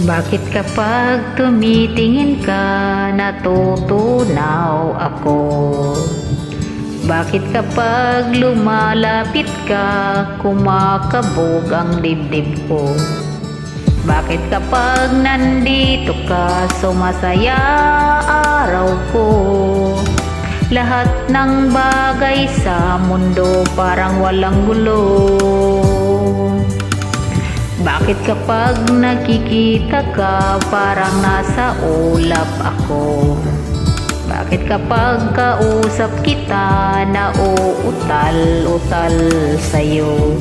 Bakit kapag tumitingin ka, natutunaw ako? Bakit kapag lumalapit ka, kumakabog ang dibdib ko? Bakit kapag nandito ka, sumasaya araw ko? Lahat ng bagay sa mundo parang walang gulo. Bakit kapag nakikita ka, parang nasa ulap ako? Bakit kapag kausap kita, nauutal-utal sa'yo?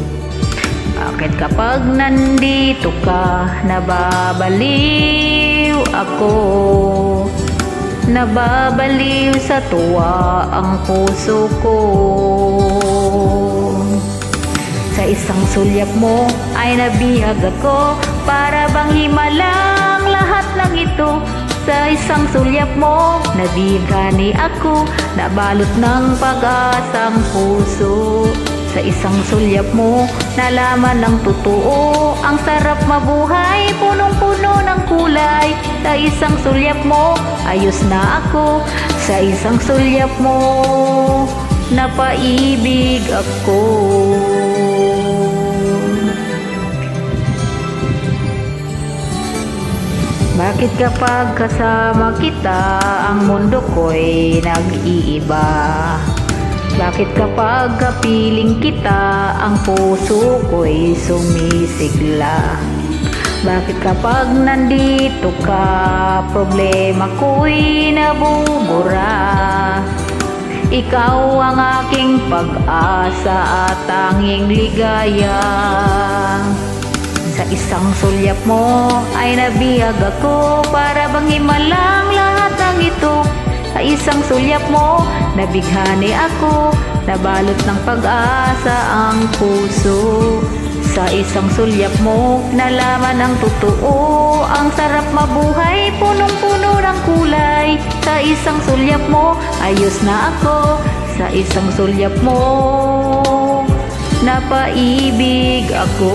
Bakit kapag nandito ka, nababaliw ako? Nababaliw sa tuwa ang puso ko. Sa isang sulyap mo ay nabihag ako, para bang himalang lahat ng ito. Sa isang sulyap mo, nabigani ako, nabalot ng pag-asang puso. Sa isang sulyap mo, nalaman ng totoo, ang sarap mabuhay, punong-puno ng kulay. Sa isang sulyap mo, ayos na ako. Sa isang sulyap mo, napaibig ako. Bakit kapag kasama kita, ang mundo ko'y nag-iiba? Bakit kapag kapiling kita, ang puso ko'y sumisigla? Bakit kapag nandito ka, problema ko'y nabubura? Ikaw ang aking pag-asa at tanging ligaya. Sa isang sulyap mo ay nabihag ako, para bang himalang lahat ng ito. Sa isang sulyap mo, nabighani ako, nabalot ng pag-asa ang puso. Sa isang sulyap mo, nalaman ang totoo, ang sarap mabuhay, punong-puno ng kulay. Sa isang sulyap mo, ayos na ako. Sa isang sulyap mo, napaibig ako.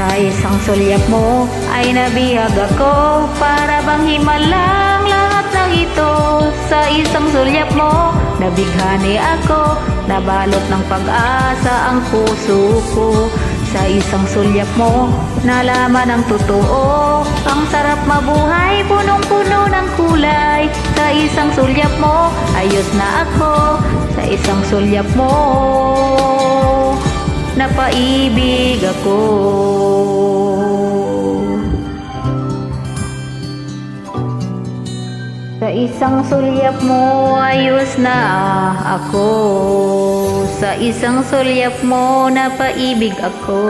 Sa isang sulyap mo ay nabihag ako, para bang himalang lahat ng ito. Sa isang sulyap mo, nabighani ako, nabalot ng pag-asa ang puso ko. Sa isang sulyap mo, nalaman ang totoo, ang sarap mabuhay, punong-puno ng kulay. Sa isang sulyap mo, ayos na ako. Sa isang sulyap mo, napaibig ako. Sa isang sulyap mo, ayos na ako. Sa isang sulyap mo, napaibig ako.